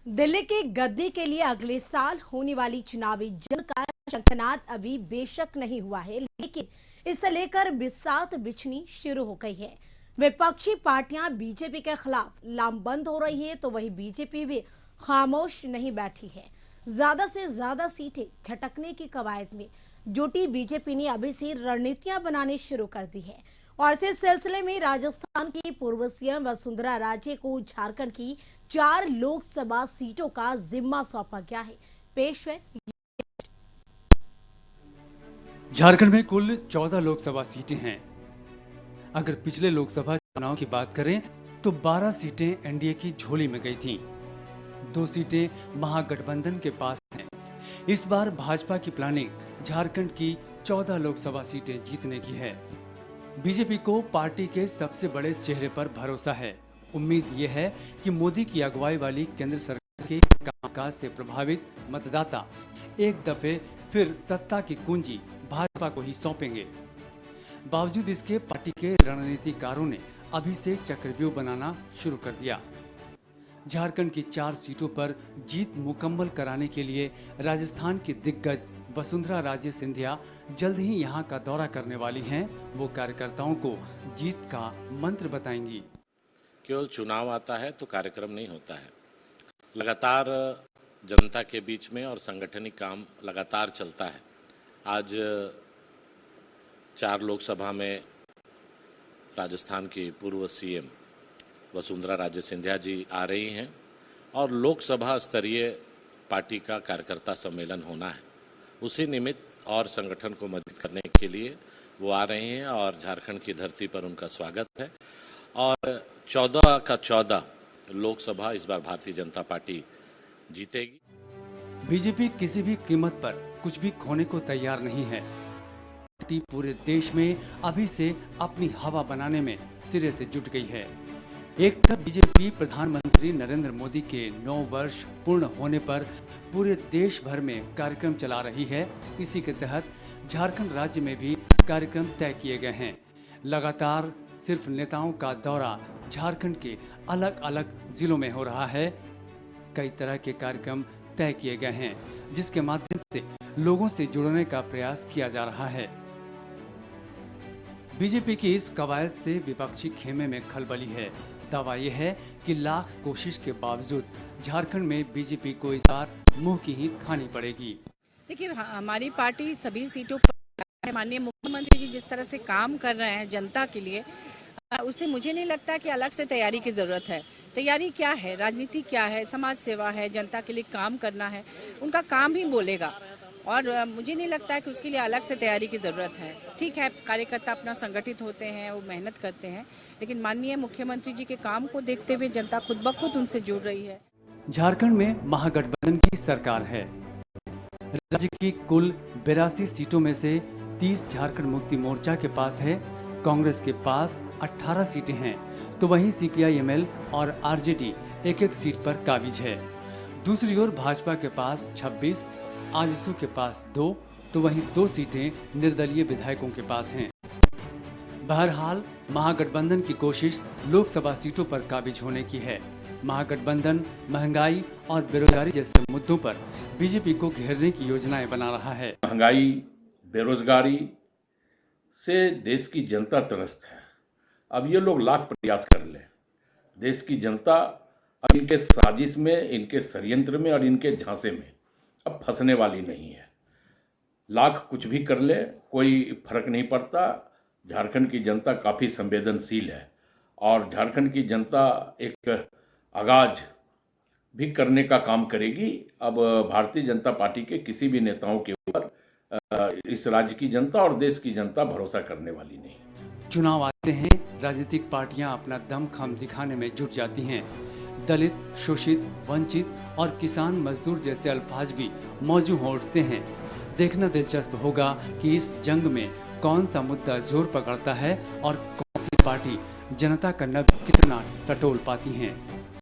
दिल्ली की गद्दी के लिए अगले साल होने वाली चुनावी जंग का शंखनाद अभी बेशक नहीं हुआ है, लेकिन इसे लेकर बिसात बिछनी शुरू हो गई है। विपक्षी पार्टियां बीजेपी के खिलाफ लामबंद हो रही है, तो वही बीजेपी भी खामोश नहीं बैठी है। ज्यादा से ज्यादा सीटें झटकने की कवायद में जुटी बीजेपी ने अभी से रणनीतियां बनानी शुरू कर दी है और इस सिलसिले में राजस्थान की पूर्व सीएम वसुंधरा राजे को झारखंड की 4 लोकसभा सीटों का जिम्मा सौंपा गया है। पेश है झारखंड में कुल 14 लोकसभा सीटें हैं। अगर पिछले लोकसभा चुनाव की बात करें तो 12 सीटें एनडीए की झोली में गई थीं। 2 सीटें महागठबंधन के पास हैं। इस बार भाजपा की प्लानिंग झारखंड की 14 लोकसभा सीटें जीतने की है। बीजेपी को पार्टी के सबसे बड़े चेहरे पर भरोसा है। उम्मीद ये है कि मोदी की अगुवाई वाली केंद्र सरकार के कामकाज से प्रभावित मतदाता एक दफे फिर सत्ता की कुंजी भाजपा को ही सौंपेंगे। बावजूद इसके पार्टी के रणनीतिकारों ने अभी से चक्रव्यूह बनाना शुरू कर दिया। झारखंड की 4 सीटों पर जीत मुकम्मल कराने के लिए राजस्थान की दिग्गज वसुंधरा राजे सिंधिया जल्द ही यहां का दौरा करने वाली हैं। वो कार्यकर्ताओं को जीत का मंत्र बताएंगी। केवल चुनाव आता है तो कार्यक्रम नहीं होता है। लगातार जनता के बीच में और संगठनिक काम लगातार चलता है। आज 4 लोकसभा में राजस्थान की पूर्व सीएम वसुंधरा राजे सिंधिया जी आ रही हैं और लोकसभा स्तरीय पार्टी का कार्यकर्ता सम्मेलन होना है। उसी निमित्त और संगठन को मजबूत करने के लिए वो आ रहे हैं और झारखंड की धरती पर उनका स्वागत है। और 14 का 14 लोकसभा इस बार भारतीय जनता पार्टी जीतेगी। बीजेपी किसी भी कीमत पर कुछ भी खोने को तैयार नहीं है। पार्टी पूरे देश में अभी से अपनी हवा बनाने में सिरे से जुट गई है। एक तरफ बीजेपी प्रधानमंत्री नरेंद्र मोदी के 9 वर्ष पूर्ण होने पर पूरे देश भर में कार्यक्रम चला रही है। इसी के तहत झारखंड राज्य में भी कार्यक्रम तय किए गए हैं। लगातार सिर्फ नेताओं का दौरा झारखंड के अलग अलग जिलों में हो रहा है। कई तरह के कार्यक्रम तय किए गए हैं, जिसके माध्यम से लोगों से जुड़ने का प्रयास किया जा रहा है। बीजेपी की इस कवायद से विपक्षी खेमे में खलबली है। दावा यह है कि लाख कोशिश के बावजूद झारखंड में बीजेपी को इस बार मुंह की ही खानी पड़ेगी। देखिए, हमारी पार्टी सभी सीटों पर, माननीय मुख्यमंत्री जी जिस तरह से काम कर रहे हैं जनता के लिए, उसे मुझे नहीं लगता कि अलग से तैयारी की जरूरत है। तैयारी क्या है, राजनीति क्या है, समाज सेवा है, जनता के लिए काम करना है, उनका काम ही बोलेगा और मुझे नहीं लगता कि उसके लिए अलग से तैयारी की ज़रूरत है। ठीक है, कार्यकर्ता अपना संगठित होते हैं, वो मेहनत करते हैं, लेकिन माननीय मुख्यमंत्री जी के काम को देखते हुए जनता खुद ब खुद उनसे जुड़ रही है। झारखंड में महागठबंधन की सरकार है। राज्य की कुल 82 सीटों में से 30 झारखंड मुक्ति मोर्चा के पास है। कांग्रेस के पास 18 सीटें हैं, तो वहीं CPI-ML और RJD एक-एक सीट पर काबिज है। दूसरी ओर भाजपा के पास 26, आजसू के पास 2, तो वहीं 2 सीटें निर्दलीय विधायकों के पास हैं। बहरहाल महागठबंधन की कोशिश लोकसभा सीटों पर काबिज होने की है। महागठबंधन महंगाई और बेरोजगारी जैसे मुद्दों पर बीजेपी को घेरने की योजनाएं बना रहा है। महंगाई, बेरोजगारी से देश की जनता त्रस्त है। अब ये लोग लाख प्रयास कर ले, देश की जनता अब इनके साजिश में, इनके षड्यंत्र में और इनके झांसे में अब फंसने वाली नहीं है। लाख कुछ भी कर ले, कोई फर्क नहीं पड़ता। झारखंड की जनता काफ़ी संवेदनशील है और झारखंड की जनता एक आगाज भी करने का काम करेगी। अब भारतीय जनता पार्टी के किसी भी नेताओं के ऊपर इस राज्य की जनता और देश की जनता भरोसा करने वाली नहीं। चुनाव आते हैं, राजनीतिक पार्टियां अपना दमखम दिखाने में जुट जाती हैं। दलित, शोषित, वंचित और किसान मजदूर जैसे अल्फाज भी मौजू हो उठते हैं। देखना दिलचस्प होगा कि इस जंग में कौन सा मुद्दा जोर पकड़ता है और कौन सी पार्टी जनता का नब्ज कितना टटोल पाती हैं।